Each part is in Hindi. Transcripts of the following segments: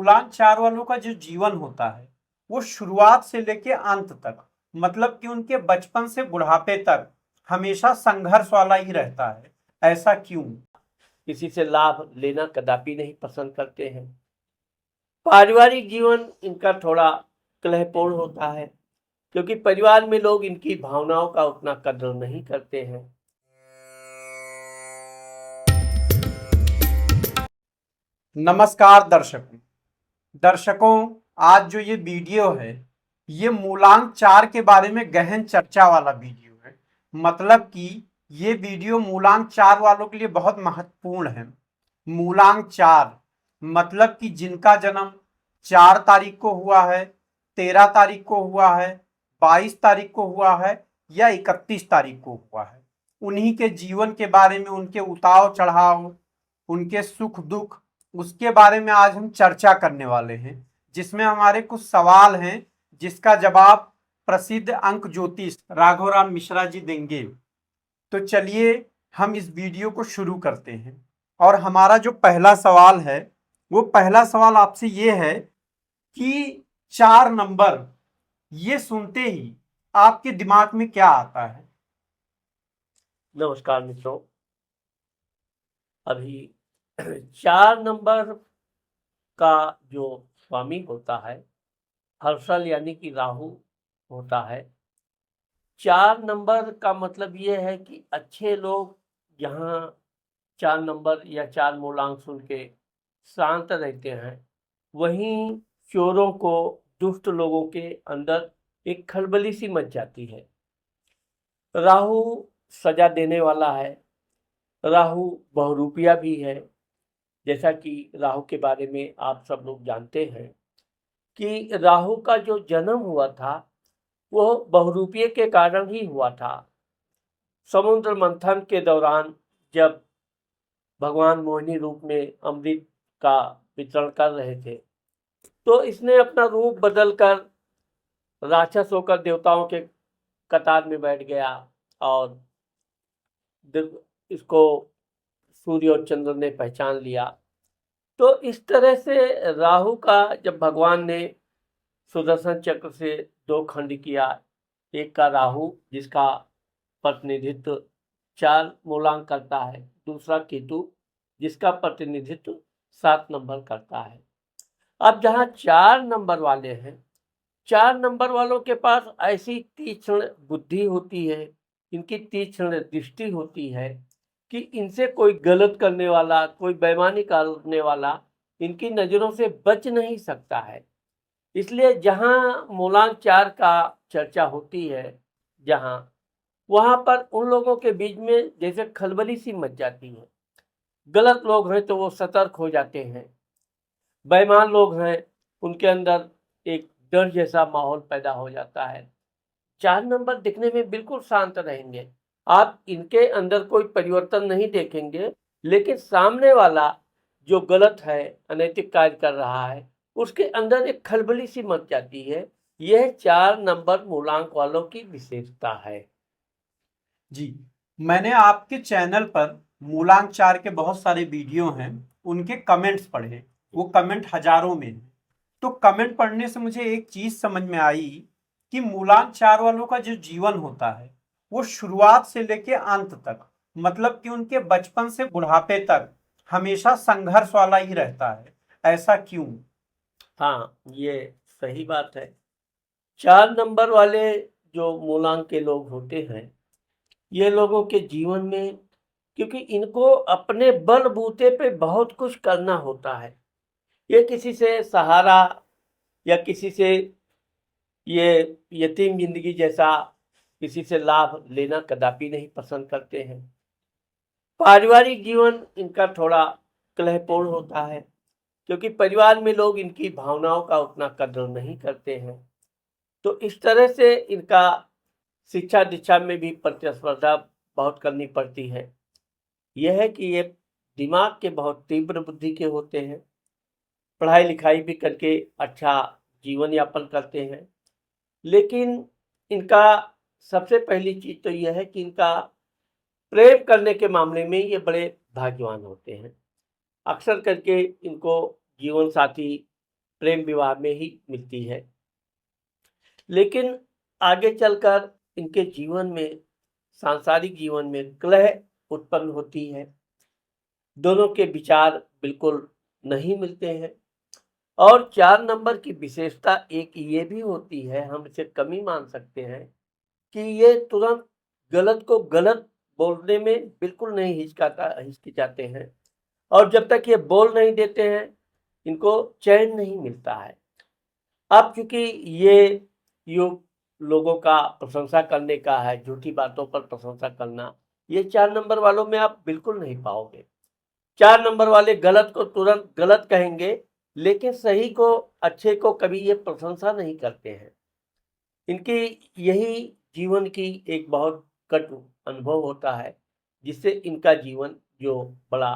मूलांक 4 वालों का जो जीवन होता है वो शुरुआत से लेके अंत तक, मतलब कि उनके बचपन से बुढ़ापे तक हमेशा संघर्ष वाला ही रहता है। ऐसा क्यों? किसी से लाभ लेना कदापि नहीं पसंद करते हैं। पारिवारिक जीवन इनका थोड़ा कलहपूर्ण होता है, क्योंकि परिवार में लोग इनकी भावनाओं का उतना कदर नहीं करते हैं। नमस्कार दर्शकों, आज जो ये वीडियो है ये मूलांक 4 के बारे में गहन चर्चा वाला वीडियो है। मतलब कि ये वीडियो मूलांक 4 वालों के लिए बहुत महत्वपूर्ण है। मूलांक 4 मतलब कि जिनका जन्म 4 तारीख को हुआ है, 13 तारीख को हुआ है, 22 तारीख को हुआ है या 31 तारीख को हुआ है, उन्हीं के जीवन के बारे में, उनके उतार चढ़ाव, उनके सुख दुख, उसके बारे में आज हम चर्चा करने वाले हैं। जिसमें हमारे कुछ सवाल हैं जिसका जवाब प्रसिद्ध अंक ज्योतिष राघवराम मिश्रा जी देंगे। तो चलिए हम इस वीडियो को शुरू करते हैं। और हमारा जो पहला सवाल है वो पहला सवाल आपसे ये है कि 4 नंबर ये सुनते ही आपके दिमाग में क्या आता है? नमस्कार मित्रों, अभी 4 नंबर का जो स्वामी होता है हर्षल यानी कि राहु होता है। 4 नंबर का मतलब ये है कि अच्छे लोग यहाँ 4 नंबर या 4 मूलांक सुन के शांत रहते हैं, वहीं चोरों को, दुष्ट लोगों के अंदर एक खलबली सी मच जाती है। राहु सजा देने वाला है, राहु बहुरूपिया भी है। जैसा कि राहु के बारे में आप सब लोग जानते हैं कि राहु का जो जन्म हुआ था वो बहुरूपिये के कारण ही हुआ था। समुद्र मंथन के दौरान जब भगवान मोहिनी रूप में अमृत का वितरण कर रहे थे, तो इसने अपना रूप बदलकर राक्षस होकर देवताओं के कतार में बैठ गया और इसको सूर्य और चंद्र ने पहचान लिया। तो इस तरह से राहु का जब भगवान ने सुदर्शन चक्र से 2 खंड किया, एक का राहु जिसका प्रतिनिधित्व 4 मूलांक करता है, दूसरा केतु जिसका प्रतिनिधित्व 7 नंबर करता है। अब जहाँ 4 नंबर वाले हैं, 4 नंबर वालों के पास ऐसी तीक्ष्ण बुद्धि होती है, इनकी तीक्ष्ण दृष्टि होती है कि इनसे कोई गलत करने वाला, कोई बेईमानी करने वाला इनकी नज़रों से बच नहीं सकता है। इसलिए जहाँ मूलांक 4 का चर्चा होती है, जहाँ वहाँ पर उन लोगों के बीच में जैसे खलबली सी मच जाती है। गलत लोग हैं तो वो सतर्क हो जाते हैं, बेईमान लोग हैं उनके अंदर एक डर जैसा माहौल पैदा हो जाता है। 4 नंबर दिखने में बिल्कुल शांत रहेंगे, आप इनके अंदर कोई परिवर्तन नहीं देखेंगे, लेकिन सामने वाला जो गलत है, अनैतिक कार्य कर रहा है, उसके अंदर एक खलबली सी मच जाती है। यह 4 नंबर मूलांक वालों की विशेषता है। जी, मैंने आपके चैनल पर मूलांक 4 के बहुत सारे वीडियो हैं, उनके कमेंट्स पढ़े। वो कमेंट हजारों में हैं। तो कमेंट पढ़ने से मुझे एक चीज समझ में आई कि मूलांक 4 वालों का जो जीवन होता है वो शुरुआत से लेके अंत तक, मतलब कि उनके बचपन से बुढ़ापे तक हमेशा संघर्ष वाला ही रहता है। ऐसा क्यों? हाँ, ये सही बात है। 4 नंबर वाले जो मूलांक के लोग होते हैं, ये लोगों के जीवन में, क्योंकि इनको अपने बलबूते पे बहुत कुछ करना होता है, ये किसी से सहारा या किसी से ये यतीम जिंदगी जैसा किसी से लाभ लेना कदापि नहीं पसंद करते हैं। पारिवारिक जीवन इनका थोड़ा कलहपूर्ण होता है, क्योंकि परिवार में लोग इनकी भावनाओं का उतना कदर नहीं करते हैं। तो इस तरह से इनका शिक्षा दीक्षा में भी प्रतिस्पर्धा बहुत करनी पड़ती है। यह है कि ये दिमाग के बहुत तीव्र बुद्धि के होते हैं, पढ़ाई लिखाई भी करके अच्छा जीवन यापन करते हैं, लेकिन इनका सबसे पहली चीज़ तो यह है कि इनका प्रेम करने के मामले में ये बड़े भाग्यवान होते हैं। अक्सर करके इनको जीवन साथी प्रेम विवाह में ही मिलती है। लेकिन आगे चलकर इनके जीवन में, सांसारिक जीवन में कलह उत्पन्न होती है। दोनों के विचार बिल्कुल नहीं मिलते हैं। और 4 नंबर की विशेषता एक ये भी होती है, हम इसे कमी मान सकते हैं, कि ये तुरंत गलत को गलत बोलने में बिल्कुल नहीं हिचकिचाते हैं। और जब तक ये बोल नहीं देते हैं, इनको चैन नहीं मिलता है। अब चूंकि ये युग लोगों का प्रशंसा करने का है, झूठी बातों पर प्रशंसा करना, ये 4 नंबर वालों में आप बिल्कुल नहीं पाओगे। 4 नंबर वाले गलत को तुरंत गलत कहेंगे, लेकिन सही को, अच्छे को कभी ये प्रशंसा नहीं करते हैं। इनकी यही जीवन की एक बहुत कटु अनुभव होता है, जिससे इनका जीवन जो बड़ा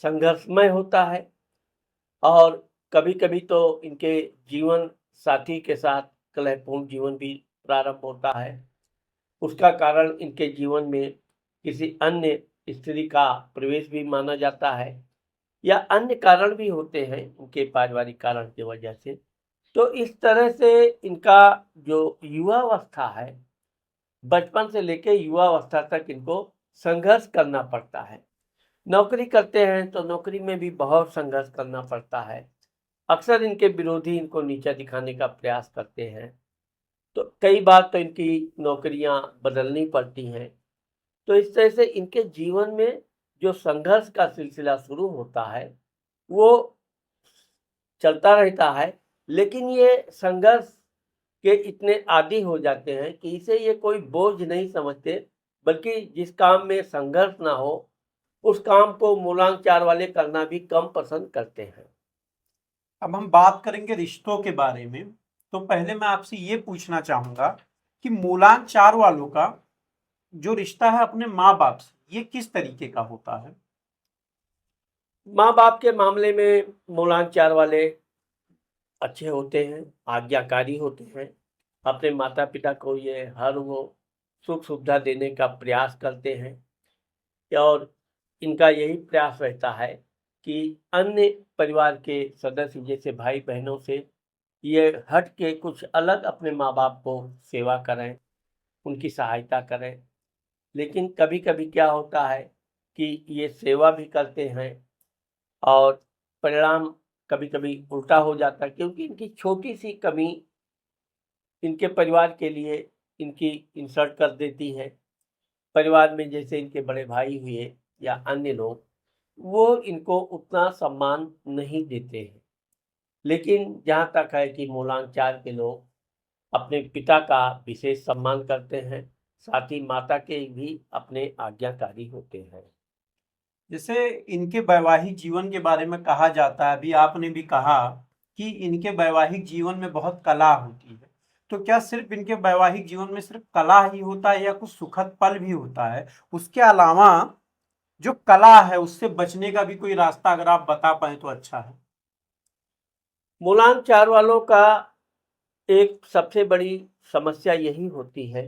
संघर्षमय होता है। और कभी-कभी तो इनके जीवन साथी के साथ कलहपूर्ण जीवन भी प्रारंभ होता है। उसका कारण इनके जीवन में किसी अन्य स्त्री का प्रवेश भी माना जाता है, या अन्य कारण भी होते हैं उनके पारिवारिक कारण की वजह से। तो इस तरह से इनका जो युवावस्था है, बचपन से लेकर युवावस्था तक इनको संघर्ष करना पड़ता है। नौकरी करते हैं तो नौकरी में भी बहुत संघर्ष करना पड़ता है। अक्सर इनके विरोधी इनको नीचा दिखाने का प्रयास करते हैं, तो कई बार तो इनकी नौकरियां बदलनी पड़ती हैं। तो इस तरह से इनके जीवन में जो संघर्ष का सिलसिला शुरू होता है, वो चलता रहता है। लेकिन ये संघर्ष के इतने आदी हो जाते हैं कि इसे ये कोई बोझ नहीं समझते, बल्कि जिस काम में संघर्ष ना हो, उस काम को मूलांक 4 वाले करना भी कम पसंद करते हैं। अब हम बात करेंगे रिश्तों के बारे में। तो पहले मैं आपसे ये पूछना चाहूंगा कि मूलांक 4 वालों का जो रिश्ता है अपने माँ बाप से, ये किस तरीके का होता है? माँ बाप के मामले में मूलांक 4 वाले अच्छे होते हैं, आज्ञाकारी होते हैं। अपने माता पिता को ये हर वो सुख सुविधा देने का प्रयास करते हैं, और इनका यही प्रयास रहता है कि अन्य परिवार के सदस्य जैसे भाई बहनों से ये हट के कुछ अलग अपने माँ बाप को सेवा करें, उनकी सहायता करें। लेकिन कभी कभी क्या होता है कि ये सेवा भी करते हैं, और परिणाम कभी कभी उल्टा हो जाता है, क्योंकि इनकी छोटी सी कमी इनके परिवार के लिए इनकी इंसल्ट कर देती है। परिवार में जैसे इनके बड़े भाई हुए या अन्य लोग, वो इनको उतना सम्मान नहीं देते हैं। लेकिन जहाँ तक है कि मूलांक 4 के लोग अपने पिता का विशेष सम्मान करते हैं, साथ ही माता के भी अपने आज्ञाकारी होते हैं। जैसे इनके वैवाहिक जीवन के बारे में कहा जाता है, अभी आपने भी कहा कि इनके वैवाहिक जीवन में बहुत कला होती है। तो क्या सिर्फ इनके वैवाहिक जीवन में सिर्फ कला ही होता है या कुछ सुखद पल भी होता है? उसके अलावा जो कला है उससे बचने का भी कोई रास्ता अगर आप बता पाए तो अच्छा है। मूलांक 4 वालों का एक सबसे बड़ी समस्या यही होती है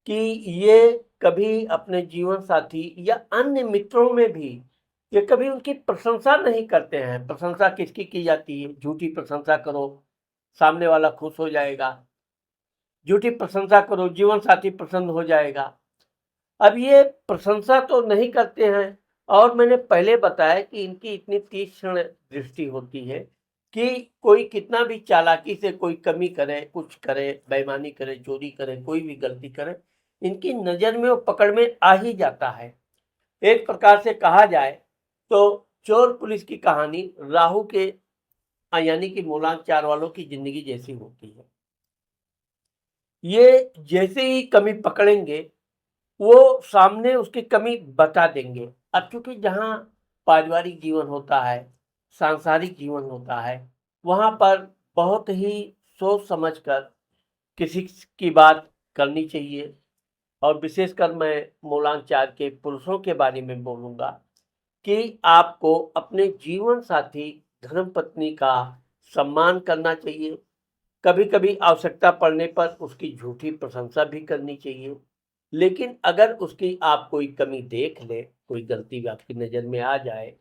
कि ये कभी अपने जीवन साथी या अन्य मित्रों में भी ये कभी उनकी प्रशंसा नहीं करते हैं। प्रशंसा किसकी की जाती है? झूठी प्रशंसा करो, सामने वाला खुश हो जाएगा। झूठी प्रशंसा करो, जीवन साथी प्रसन्न हो जाएगा। अब ये प्रशंसा तो नहीं करते हैं, और मैंने पहले बताया कि इनकी इतनी तीक्ष्ण दृष्टि होती है कि कोई कितना भी चालाकी से कोई कमी करे, कुछ करे, बेईमानी करे, चोरी करे, कोई भी गलती करे, इनकी नज़र में वो पकड़ में आ ही जाता है। एक प्रकार से कहा जाए तो चोर पुलिस की कहानी राहु के यानी कि मूलांक 4 वालों की जिंदगी जैसी होती है। ये जैसे ही कमी पकड़ेंगे, वो सामने उसकी कमी बता देंगे। अब चूंकि जहाँ पारिवारिक जीवन होता है, सांसारिक जीवन होता है, वहाँ पर बहुत ही सोच समझकर किसी की बात करनी चाहिए। और विशेषकर मैं मूलांक 4 के पुरुषों के बारे में बोलूँगा कि आपको अपने जीवन साथी, धर्मपत्नी का सम्मान करना चाहिए। कभी-कभी आवश्यकता पड़ने पर उसकी झूठी प्रशंसा भी करनी चाहिए। लेकिन अगर उसकी आप कोई कमी देख लें, कोई गलती भी आपकी नज़र में आ जाए,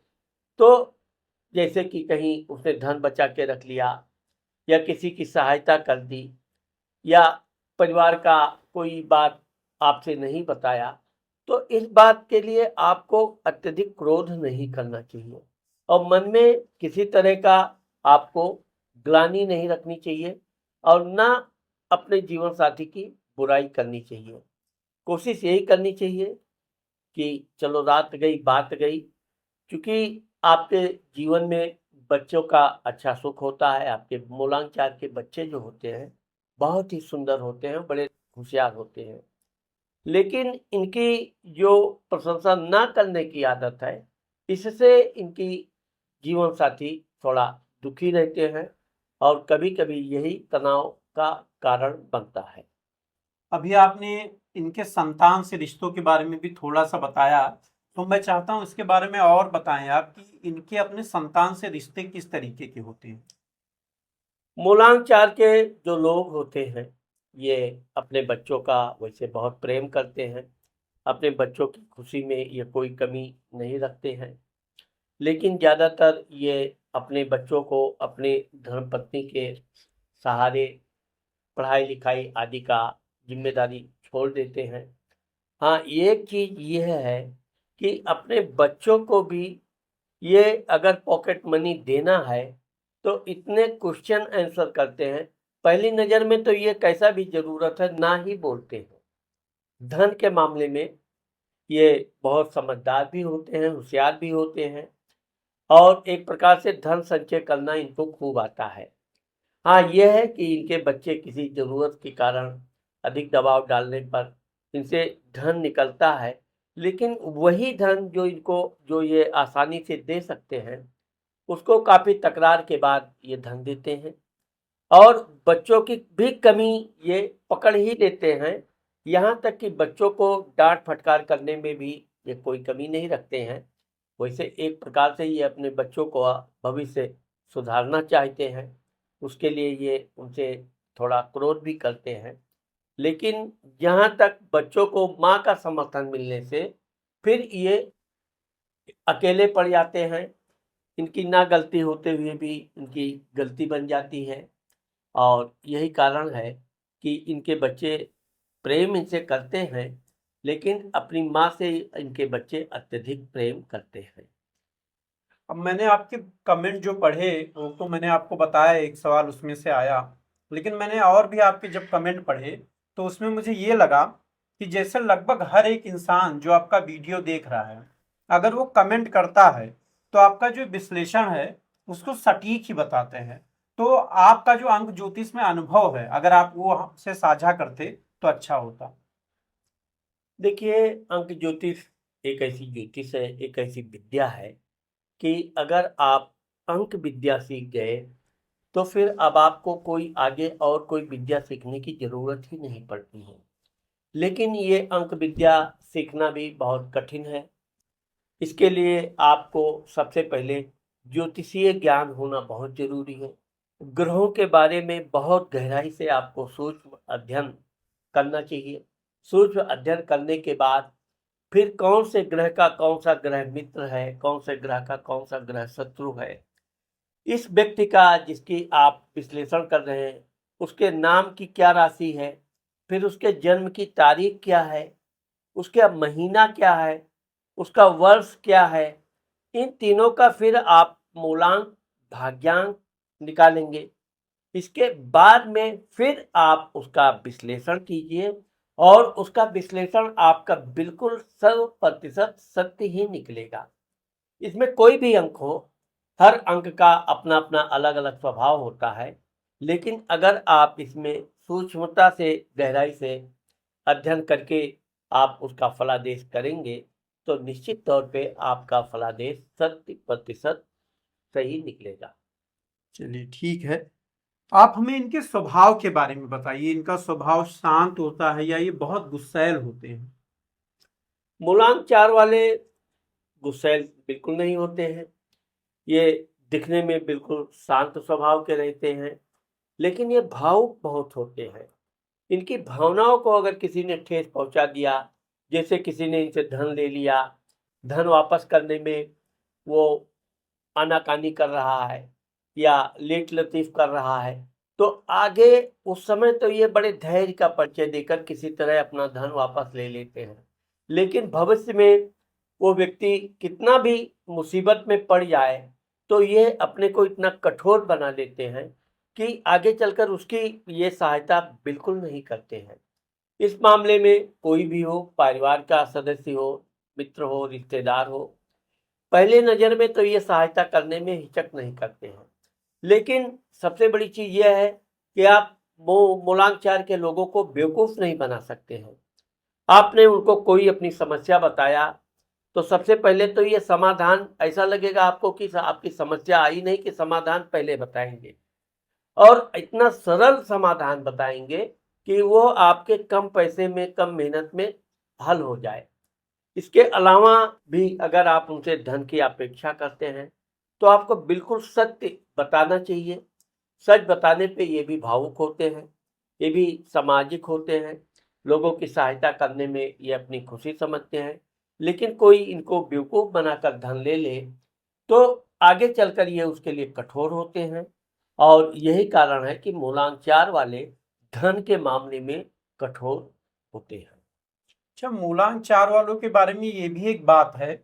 तो जैसे कि कहीं उसने धन बचा के रख लिया या किसी की सहायता कर दी या परिवार का कोई बात आपसे नहीं बताया, तो इस बात के लिए आपको अत्यधिक क्रोध नहीं करना चाहिए और मन में किसी तरह का आपको ग्लानि नहीं रखनी चाहिए और ना अपने जीवन साथी की बुराई करनी चाहिए। कोशिश यही करनी चाहिए कि चलो रात गई बात गई, क्योंकि आपके जीवन में बच्चों का अच्छा सुख होता है। आपके मूलांक 4 के बच्चे जो होते हैं बहुत ही सुंदर होते हैं, बड़े होशियार होते हैं, लेकिन इनकी जो प्रशंसा ना करने की आदत है, इससे इनकी जीवन साथी थोड़ा दुखी रहते हैं और कभी-कभी यही तनाव का कारण बनता है। अभी आपने इनके संतान से रिश्तों के बारे में भी थोड़ा सा बताया, तो मैं चाहता हूँ इसके बारे में और बताएं आप कि इनके अपने संतान से रिश्ते किस तरीके के होते हैं। मूलांक 4 के जो लोग होते हैं, ये अपने बच्चों का वैसे बहुत प्रेम करते हैं, अपने बच्चों की खुशी में ये कोई कमी नहीं रखते हैं, लेकिन ज़्यादातर ये अपने बच्चों को अपने धर्मपत्नी के सहारे पढ़ाई-लिखाई आदि का ज़िम्मेदारी छोड़ देते हैं। हाँ, एक चीज़ ये है कि अपने बच्चों को भी ये अगर पॉकेट मनी देना है, तो इतने क्वेश्चन आंसर करते हैं, पहली नज़र में तो ये कैसा भी ज़रूरत है ना ही बोलते हैं। धन के मामले में ये बहुत समझदार भी होते हैं, होशियार भी होते हैं और एक प्रकार से धन संचय करना इनको खूब आता है। हाँ, ये है कि इनके बच्चे किसी ज़रूरत के कारण अधिक दबाव डालने पर इनसे धन निकलता है, लेकिन वही धन जो ये आसानी से दे सकते हैं, उसको काफ़ी तकरार के बाद ये धन देते हैं और बच्चों की भी कमी ये पकड़ ही लेते हैं। यहाँ तक कि बच्चों को डाँट फटकार करने में भी ये कोई कमी नहीं रखते हैं। वैसे एक प्रकार से ये अपने बच्चों को भविष्य सुधारना चाहते हैं, उसके लिए ये उनसे थोड़ा क्रोध भी करते हैं। लेकिन जहाँ तक बच्चों को माँ का समर्थन मिलने से फिर ये अकेले पड़ जाते हैं। इनकी ना गलती होते हुए भी इनकी गलती बन जाती है और यही कारण है कि इनके बच्चे प्रेम इनसे करते हैं, लेकिन अपनी माँ से इनके बच्चे अत्यधिक प्रेम करते हैं। अब मैंने आपके कमेंट जो पढ़े वो तो मैंने आपको बताया, एक सवाल उसमें से आया, लेकिन मैंने और भी आपके जब कमेंट पढ़े तो उसमें मुझे ये लगा कि जैसे लगभग हर एक इंसान जो आपका वीडियो देख रहा है, अगर वो कमेंट करता है तो आपका जो विश्लेषण है उसको सटीक ही बताते हैं। तो आपका जो अंक ज्योतिष में अनुभव है, अगर आप वो हमसे साझा करते तो अच्छा होता। देखिए, अंक ज्योतिष एक ऐसी ज्योतिष है, एक ऐसी विद्या है कि अगर आप अंक विद्या सीख गए, तो फिर अब आपको कोई आगे और कोई विद्या सीखने की ज़रूरत ही नहीं पड़ती है। लेकिन ये अंक विद्या सीखना भी बहुत कठिन है। इसके लिए आपको सबसे पहले ज्योतिषीय ज्ञान होना बहुत ज़रूरी है। ग्रहों के बारे में बहुत गहराई से आपको सूक्ष्म अध्ययन करना चाहिए। सूक्ष्म अध्ययन करने के बाद फिर कौन से ग्रह का कौन सा ग्रह मित्र है, कौन से ग्रह का कौन सा ग्रह शत्रु है, इस व्यक्ति का जिसकी आप विश्लेषण कर रहे हैं, उसके नाम की क्या राशि है, फिर उसके जन्म की तारीख क्या है, उसका महीना क्या है, उसका वर्ष क्या है, इन तीनों का फिर आप मूलांक, भाग्यांक निकालेंगे। इसके बाद में फिर आप उसका विश्लेषण कीजिए और उसका विश्लेषण आपका बिल्कुल 100% सत्य ही निकलेगा। इसमें कोई भी अंक हो, हर अंक का अपना अपना अलग अलग स्वभाव होता है, लेकिन अगर आप इसमें सूक्ष्मता से गहराई से अध्ययन करके आप उसका फलादेश करेंगे, तो निश्चित तौर पे आपका फलादेश 100% सही निकलेगा। चलिए ठीक है। आप हमें इनके स्वभाव के बारे में बताइए, इनका स्वभाव शांत होता है या ये बहुत गुस्सैल होते हैं। मूलांक 4 वाले गुस्सैल बिल्कुल नहीं होते हैं। ये दिखने में बिल्कुल शांत स्वभाव के रहते हैं, लेकिन ये भावुक बहुत होते हैं। इनकी भावनाओं को अगर किसी ने ठेस पहुंचा दिया, जैसे किसी ने इनसे धन ले लिया, धन वापस करने में वो आनाकानी कर रहा है या लेट लतीफ कर रहा है, तो आगे उस समय तो ये बड़े धैर्य का परिचय देकर किसी तरह अपना धन वापस ले लेते हैं, लेकिन भविष्य में वो व्यक्ति कितना भी मुसीबत में पड़ जाए तो ये अपने को इतना कठोर बना देते हैं कि आगे चलकर उसकी ये सहायता बिल्कुल नहीं करते हैं। इस मामले में कोई भी हो, परिवार का सदस्य हो, मित्र हो, रिश्तेदार हो, पहले नज़र में तो ये सहायता करने में हिचक नहीं करते हैं। लेकिन सबसे बड़ी चीज़ यह है कि आप मूलांक 4 के लोगों को बेवकूफ़ नहीं बना सकते हैं। आपने उनको कोई अपनी समस्या बताया, तो सबसे पहले तो ये समाधान ऐसा लगेगा आपको कि आपकी समस्या आई नहीं कि समाधान पहले बताएँगे, और इतना सरल समाधान बताएँगे कि वो आपके कम पैसे में, कम मेहनत में हल हो जाए। इसके अलावा भी अगर आप उनसे धन की अपेक्षा करते हैं, तो आपको बिल्कुल सत्य बताना चाहिए। सच बताने पे ये भी भावुक होते हैं, ये भी सामाजिक होते हैं, लोगों की सहायता करने में ये अपनी खुशी समझते हैं। लेकिन कोई इनको बेवकूफ़ बनाकर धन ले ले, तो आगे चलकर ये उसके लिए कठोर होते हैं, और यही कारण है कि मूलांक 4 वाले धन के मामले में कठोर होते हैं। अच्छा, मूलांक 4 वालों के बारे में ये भी एक बात है,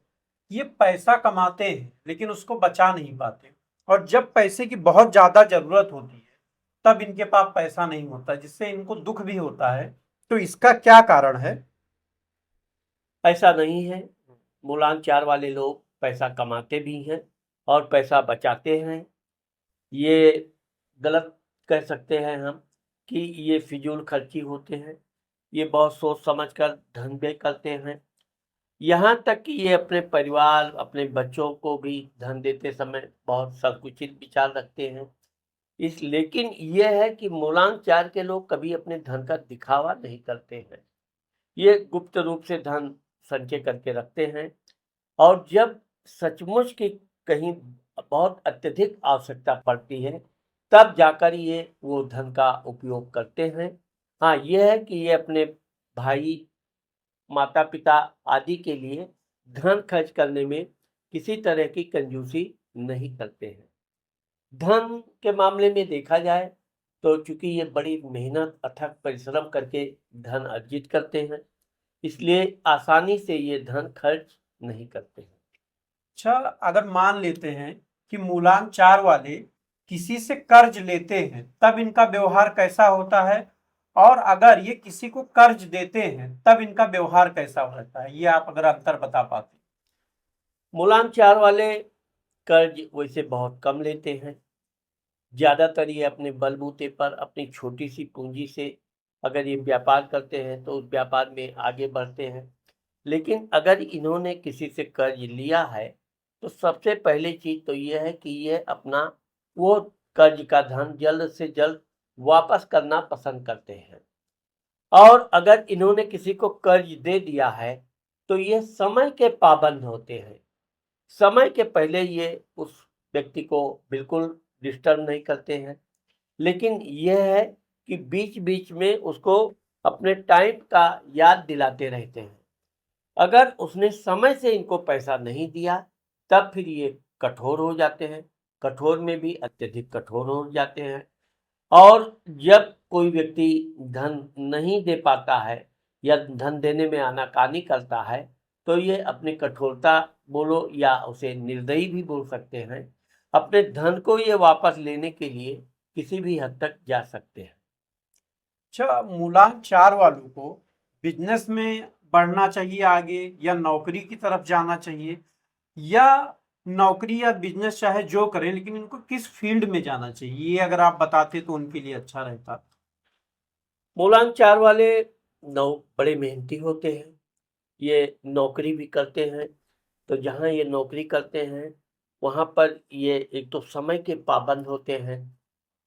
ये पैसा कमाते हैं लेकिन उसको बचा नहीं पाते, और जब पैसे की बहुत ज्यादा जरूरत होती है तब इनके पास पैसा नहीं होता, जिससे इनको दुख भी होता है। तो इसका क्या कारण है? ऐसा नहीं है। मूलांक 4 वाले लोग पैसा कमाते भी हैं और पैसा बचाते हैं। ये गलत कह सकते हैं हम कि ये फिजूल खर्ची होते हैं। ये बहुत सोच समझ कर धन व्यय करते हैं। यहाँ तक कि ये अपने परिवार, अपने बच्चों को भी धन देते समय बहुत संकुचित विचार रखते हैं। लेकिन यह है कि मूलांक 4 के लोग कभी अपने धन का दिखावा नहीं करते हैं। ये गुप्त रूप से धन संचय करके रखते हैं, और जब सचमुच की कहीं बहुत अत्यधिक आवश्यकता पड़ती है, तब जाकर ये वो धन का उपयोग करते हैं। हाँ, ये है कि ये अपने भाई, माता-पिता आदि के लिए धन खर्च करने में किसी तरह की कंजूसी नहीं करते हैं। धन के मामले में देखा जाए तो चूँकि ये बड़ी मेहनत, अथक परिश्रम करके धन अर्जित करते हैं, इसलिए आसानी से ये धन खर्च नहीं करते हैं। अच्छा, अगर मान लेते हैं कि मूलांक 4 वाले किसी से कर्ज लेते हैं, तब इनका व्यवहार कैसा होता है? और अगर ये किसी को कर्ज देते हैं तब इनका व्यवहार कैसा रहता है? ये आप अगर अंतर बता पाते। मूलांक 4 वाले कर्ज वैसे बहुत कम लेते हैं। ज़्यादातर ये अपने बलबूते पर अपनी छोटी-सी पूँजी से अगर ये व्यापार करते हैं, तो उस व्यापार में आगे बढ़ते हैं। लेकिन अगर इन्होंने किसी से कर्ज लिया है, तो सबसे पहली चीज़ तो ये है कि ये अपना वो कर्ज का धन जल्द से जल्द वापस करना पसंद करते हैं। और अगर इन्होंने किसी को कर्ज दे दिया है, तो ये समय के पाबंद होते हैं। समय के पहले ये उस व्यक्ति को बिल्कुल डिस्टर्ब नहीं करते हैं। लेकिन यह है कि बीच-बीच में उसको अपने टाइम का याद दिलाते रहते हैं। अगर उसने समय से इनको पैसा नहीं दिया, तब फिर ये कठोर हो जाते हैं। कठोर में भी अत्यधिक कठोर हो जाते हैं। और जब कोई व्यक्ति धन नहीं दे पाता है या धन देने में आनाकानी करता है, तो ये अपनी कठोरता बोलो या उसे निर्दयी भी बोल सकते हैं, अपने धन को ये वापस लेने के लिए किसी भी हद तक जा सकते हैं। अच्छा, मूलांक 4 वालों को बिजनेस में बढ़ना चाहिए आगे, या नौकरी की तरफ जाना चाहिए, या नौकरी या बिजनेस चाहे जो करें, लेकिन इनको किस फील्ड में जाना चाहिए? ये अगर आप बताते तो उनके लिए अच्छा रहता। मूलांक 4 वाले नौ बड़े मेहनती होते हैं। ये नौकरी भी करते हैं, तो जहाँ ये नौकरी करते हैं, वहाँ पर ये एक तो समय के पाबंद होते हैं,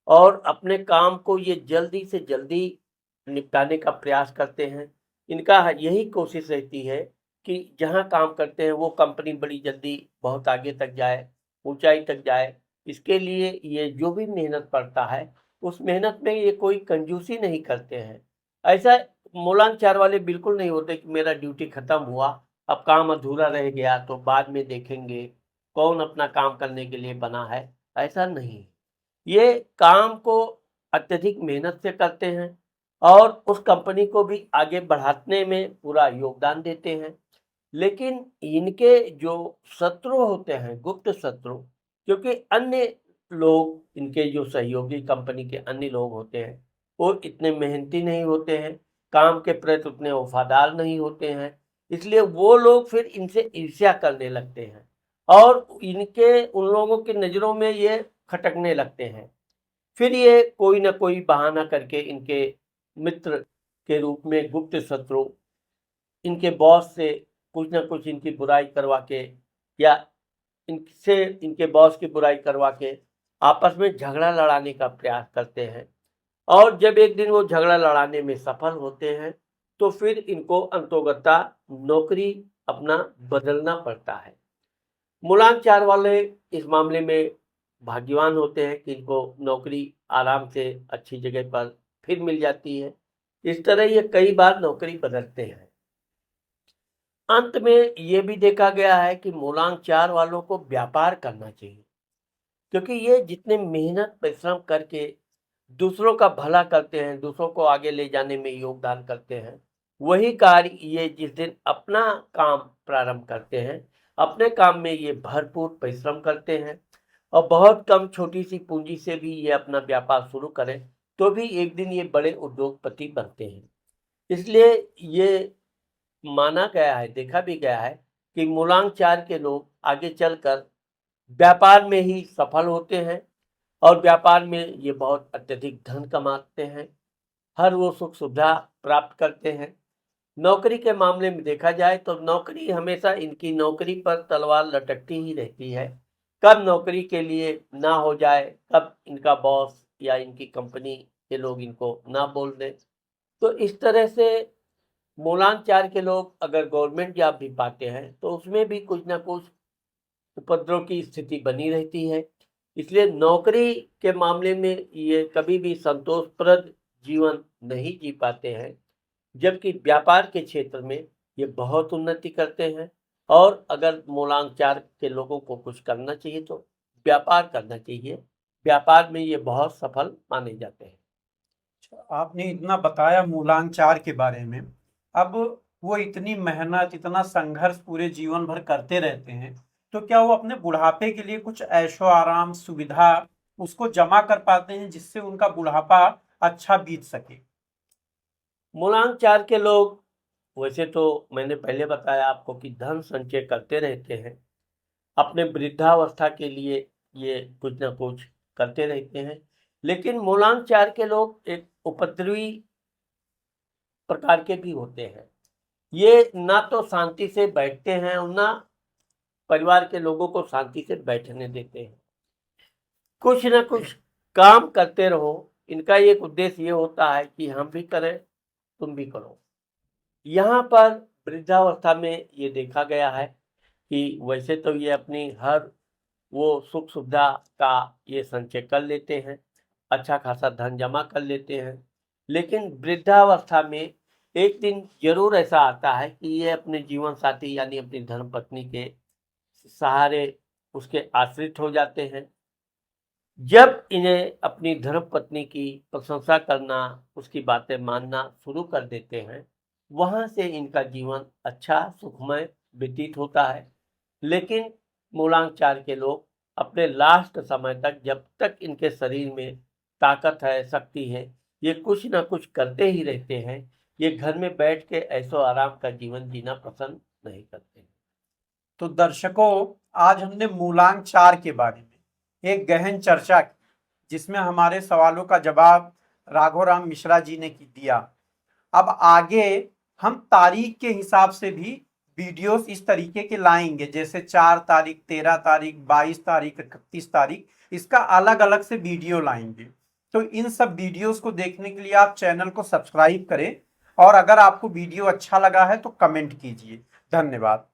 और अपने काम को ये जल्दी से जल्दी निपटाने का प्रयास करते हैं। इनका यही कोशिश रहती है कि जहाँ काम करते हैं वो कंपनी बड़ी जल्दी बहुत आगे तक जाए, ऊँचाई तक जाए। इसके लिए ये जो भी मेहनत पड़ता है, उस मेहनत में ये कोई कंजूसी नहीं करते हैं। ऐसा मूलांक 4 वाले बिल्कुल नहीं होते कि मेरा ड्यूटी खत्म हुआ, अब काम अधूरा रह गया तो बाद में देखेंगे। कौन अपना काम करने के लिए बना है, ऐसा नहीं। ये काम को अत्यधिक मेहनत से करते हैं और उस कंपनी को भी आगे बढ़ाने में पूरा योगदान देते हैं। लेकिन इनके जो शत्रु होते हैं, गुप्त शत्रु, क्योंकि अन्य लोग, इनके जो सहयोगी कंपनी के अन्य लोग होते हैं, वो इतने मेहनती नहीं होते हैं, काम के प्रति उतने वफादार नहीं होते हैं, इसलिए वो लोग फिर इनसे ईर्ष्या करने लगते हैं और इनके उन लोगों की नज़रों में ये खटकने लगते हैं। फिर ये कोई न कोई बहाना करके इनके मित्र के रूप में गुप्त शत्रु इनके बॉस से कुछ न कुछ इनकी बुराई करवा के या इनसे इनके बॉस की बुराई करवा के आपस में झगड़ा लड़ाने का प्रयास करते हैं और जब एक दिन वो झगड़ा लड़ाने में सफल होते हैं तो फिर इनको अंतोगत्ता नौकरी अपना बदलना पड़ता है। मुलायम चार वाले इस मामले में भाग्यवान होते हैं कि इनको नौकरी आराम से अच्छी जगह पर फिर मिल जाती है। इस तरह ये कई बार नौकरी बदलते हैं। अंत में ये भी देखा गया है कि मूलांक 4 वालों को व्यापार करना चाहिए, क्योंकि ये जितने मेहनत परिश्रम करके दूसरों का भला करते हैं, दूसरों को आगे ले जाने में योगदान करते हैं, वही कार्य ये जिस दिन अपना काम प्रारंभ करते हैं, अपने काम में ये भरपूर परिश्रम करते हैं और बहुत कम छोटी सी पूंजी से भी ये अपना व्यापार शुरू करें तो भी एक दिन ये बड़े उद्योगपति बनते हैं। इसलिए ये माना गया है, देखा भी गया है कि मूलांक 4 के लोग आगे चलकर व्यापार में ही सफल होते हैं और व्यापार में ये बहुत अत्यधिक धन कमाते हैं, हर वो सुख सुविधा प्राप्त करते हैं। नौकरी के मामले में देखा जाए तो नौकरी हमेशा इनकी नौकरी पर तलवार लटकती ही रहती है, कब नौकरी के लिए ना हो जाए, कब इनका बॉस या इनकी कंपनी के लोग इनको ना बोल दें। तो इस तरह से मूलांक 4 के लोग अगर गवर्नमेंट जॉब भी पाते हैं तो उसमें भी कुछ ना कुछ उपद्रव की स्थिति बनी रहती है। इसलिए नौकरी के मामले में ये कभी भी संतोषप्रद जीवन नहीं जी पाते हैं, जबकि व्यापार के क्षेत्र में ये बहुत उन्नति करते हैं और अगर मूलांक 4 के लोगों को कुछ करना चाहिए तो व्यापार करना चाहिए। व्यापार में ये बहुत सफल माने जाते हैं। आपने इतना बताया मूलांक 4 के बारे में। अब वो इतनी मेहनत, इतना संघर्ष पूरे जीवन भर करते रहते हैं, तो क्या वो अपने बुढ़ापे के लिए कुछ ऐशो आराम सुविधा उसको जमा कर पाते हैं जिससे उनका बुढ़ापा अच्छा बीत सके? मूलांक 4 के लोग वैसे तो मैंने पहले बताया आपको कि धन संचय करते रहते हैं, अपने वृद्धावस्था के लिए ये कुछ ना कुछ करते रहते हैं। लेकिन मूलांक 4 के लोग एक उपद्रवी प्रकार के भी होते हैं। ये ना तो शांति से बैठते हैं और ना परिवार के लोगों को शांति से बैठने देते हैं। कुछ ना कुछ काम करते रहो, इनका एक उद्देश्य ये होता है कि हम भी करें तुम भी करो। यहाँ पर वृद्धावस्था में ये देखा गया है कि वैसे तो ये अपनी हर वो सुख सुविधा का ये संचय कर लेते हैं, अच्छा खासा धन जमा कर लेते हैं, लेकिन वृद्धावस्था में एक दिन जरूर ऐसा आता है कि ये अपने जीवन साथी यानी अपनी धर्मपत्नी के सहारे उसके आश्रित हो जाते हैं। जब इन्हें अपनी धर्मपत्नी की प्रशंसा करना, उसकी बातें मानना शुरू कर देते हैं, वहाँ से इनका जीवन अच्छा सुखमय व्यतीत होता है। लेकिन मूलांक 4 के लोग अपने लास्ट समय तक, जब तक इनके शरीर में ताकत है, शक्ति है, ये कुछ ना कुछ करते ही रहते हैं। ये घर में बैठ के ऐशो आराम का जीवन जीना पसंद नहीं करते। तो दर्शकों, आज हमने मूलांक 4 के बारे में एक गहन चर्चा की, जिसमें हमारे सवालों का जवाब राघोराम मिश्रा जी ने दिया। अब आगे हम तारीख के हिसाब से भी वीडियोस इस तरीके के लाएंगे, जैसे 4 तारीख, 13 तारीख, 22 तारीख, 31 तारीख, इसका अलग अलग से वीडियो लाएंगे। तो इन सब वीडियोस को देखने के लिए आप चैनल को सब्सक्राइब करें और अगर आपको वीडियो अच्छा लगा है तो कमेंट कीजिए। धन्यवाद।